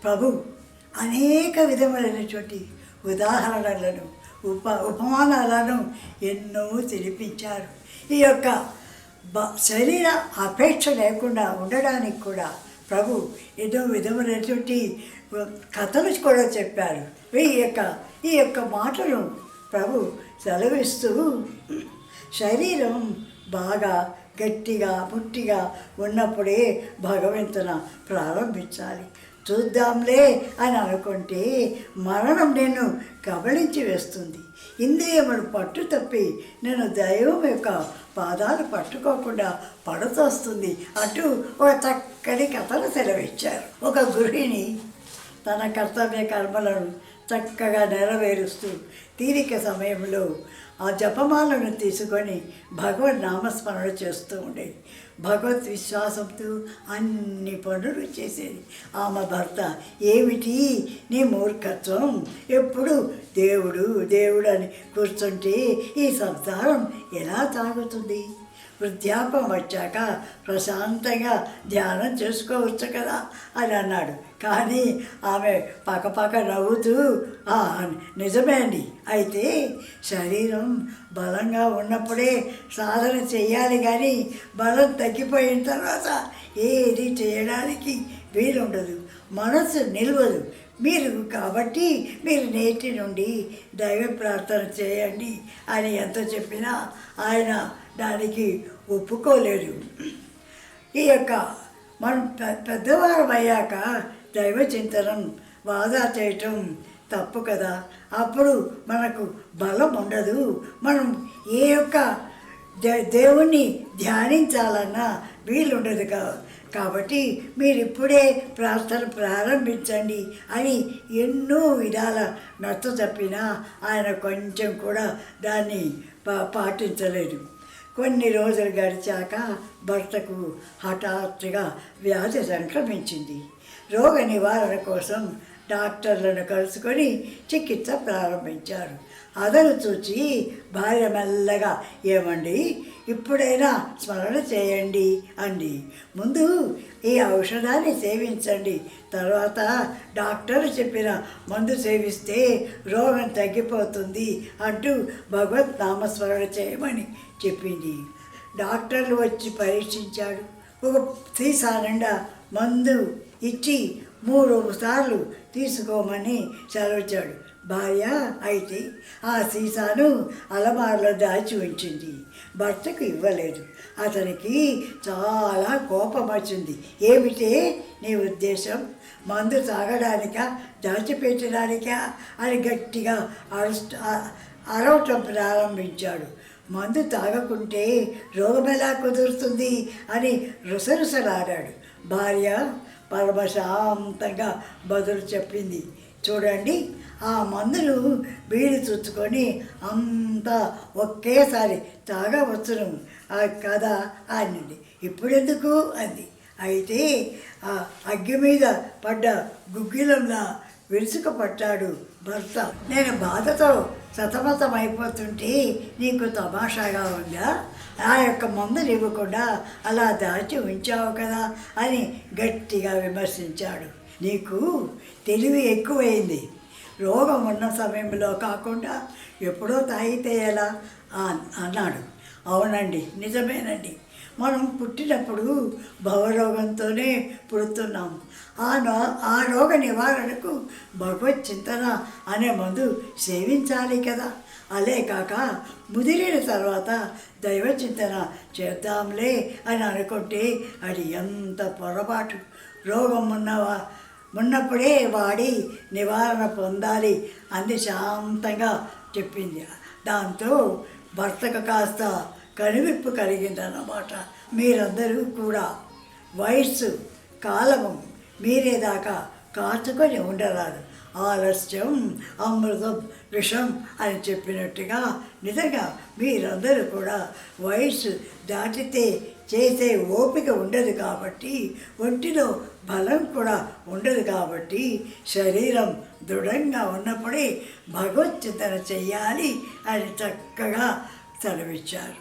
ప్రభు అనేక విధములైనటువంటి ఉదాహరణలను ఉపమానాలను ఎన్నో తెలిపించారు. ఈ యొక్క శరీర అపేక్ష లేకుండా ఉండడానికి కూడా ప్రభు ఎన్నో విధములైనటువంటి కథలు కూడా చెప్పారు. ఈ యొక్క మాటలు ప్రభు సెలవిస్తూ శరీరం బాగా గట్టిగా పుట్టిగా ఉన్నప్పుడే భగవంతున ప్రారంభించాలి. చూద్దాంలే అని అనుకుంటే మరణం నేను కబళించి వేస్తుంది. ఇంద్రియములు పట్టు తప్పి నేను దైవం యొక్క పాదాలు పట్టుకోకుండా పడతోస్తుంది అంటూ ఒక చక్కటి కథను సెలవిచ్చారు. ఒక గృహిణి తన కర్తవ్య కర్మలను చక్కగా నెరవేరుస్తూ తీరిక సమయంలో ఆ జపమాలను తీసుకొని భగవద్ నామస్మరణ చేస్తూ ఉండేది. భగవత్ విశ్వాసంతో అన్ని పనులు చేసేది. ఆమె భర్త, ఏమిటి నీ మూర్ఖత్వం, ఎప్పుడు దేవుడు దేవుడు అని కూర్చుంటే ఈ సంసారం ఎలా సాగుతుంది? వృద్ధాపం వచ్చాక ప్రశాంతంగా ధ్యానం చేసుకోవచ్చు కదా అని అన్నాడు. కానీ ఆమె పక్కపక్క నవ్వుతూ నిజమే అండి, అయితే శరీరం బలంగా ఉన్నప్పుడే సాధన చేయాలి, కానీ బలం తగ్గిపోయిన తర్వాత ఏది చేయడానికి వీలుండదు, మనసు నిలవదు. కాబట్టి మీరు నేటి నుండి దైవ ప్రార్థన చేయండి అని ఎంత చెప్పినా ఆయన దానికి ఒప్పుకోలేదు. ఈ యొక్క మనం పెద్దవారం అయ్యాక దైవ చింతనం వాదా చేయటం తప్పు కదా. అప్పుడు మనకు బలం ఉండదు. మనం ఏ యొక్క దేవుణ్ణి ధ్యానించాలన్నా వీలుండదు కాబట్టి మీరు ఇప్పుడే ప్రార్థన ప్రారంభించండి అని ఎన్నో విధాల నచ్చ చెప్పినా ఆయన కొంచెం కూడా దాన్ని పాటించలేదు. కొన్ని రోజులు గడిచాక భర్తకు హఠాత్తుగా వ్యాధి సంక్రమించింది. రోగ నివారణ కోసం డాక్టర్లను కలుసుకొని చికిత్స ప్రారంభించారు. అదను చూచి భార్య మెల్లగా, ఏమండి ఇప్పుడైనా స్మరణ చేయండి అండి, ముందు ఈ ఔషధాన్ని సేవించండి, తర్వాత డాక్టర్ చెప్పిన మందు సేవిస్తే రోగం తగ్గిపోతుంది అంటూ భగవత్ నామస్మరణ చేయమని చెప్పింది. డాక్టర్లు వచ్చి పరీక్షించాడు. ఒక సీసా నిండా మందు ఇచ్చి 3 సార్లు తీసుకోమని సెలవిచ్చాడు. భార్య అయితే ఆ సీసాను అలమారులో దాచి ఉంచింది. భర్తకు ఇవ్వలేదు. అతనికి చాలా కోపం వచ్చింది. ఏమిటే నీ ఉద్దేశం? మందు తాగడానికా, దాచిపెట్టడానికా అని గట్టిగా అరవటం ప్రారంభించాడు. మందు తాగకుంటే రోగం ఎలా కుదురుతుంది అని రుసరుసలాడాడు. భార్య పరమశాంతంగా బదులు చెప్పింది. చూడండి, ఆ మందులు బీడి చుచ్చుకొని అంతా ఒకేసారి తాగవచ్చును కదా అనింది. ఇప్పుడెందుకు అంది. అయితే ఆ అగ్గి మీద పడ్డ గుగ్గిలంలా విరుచుకుపట్టాడు భర్త. నేను బాధతో సతమతం అయిపోతుంటే నీకు తమాషాగా ఉందా? ఆ యొక్క మందులు ఇవ్వకుండా అలా దాచి ఉంచావు కదా అని గట్టిగా విమర్శించాడు. నీకు తెలివి ఎక్కువైంది. రోగం ఉన్న సమయంలో కాకుండా ఎప్పుడో తాగితే ఎలా అన్నాడు. అవునండి, నిజమేనండి. మనం పుట్టినప్పుడు భవరోగంతోనే పుడుతున్నాం. ఆ రోగ నివారణకు భగవత్ చింతన అనే మందు సేవించాలి కదా. అలే కాక ముదిరిన తర్వాత దైవ చింతన చేద్దాంలే అని అనుకుంటే అది ఎంత పొరపాటు. రోగం ఉన్నప్పుడే వాడి నివారణ పొందాలి అంది శాంతంగా చెప్పింది. దాంతో భర్తకు కాస్త కనువిప్పు కలిగిందన్నమాట. మీరందరూ కూడా వయస్సు కాలము మీరేదాకా కాచుకొని ఉండరాదు. ఆలస్యం అమృతం విషం అని చెప్పినట్టుగా నిజంగా మీరందరూ కూడా వయస్సు దాటితే చేసే ఓపిక ఉండదు కాబట్టి, ఒంటిలో బలం కూడా ఉండదు కాబట్టి, శరీరం దృఢంగా ఉన్నప్పుడే భగవత్ చింతన చెయ్యాలి అని చక్కగా సెలవిచ్చారు.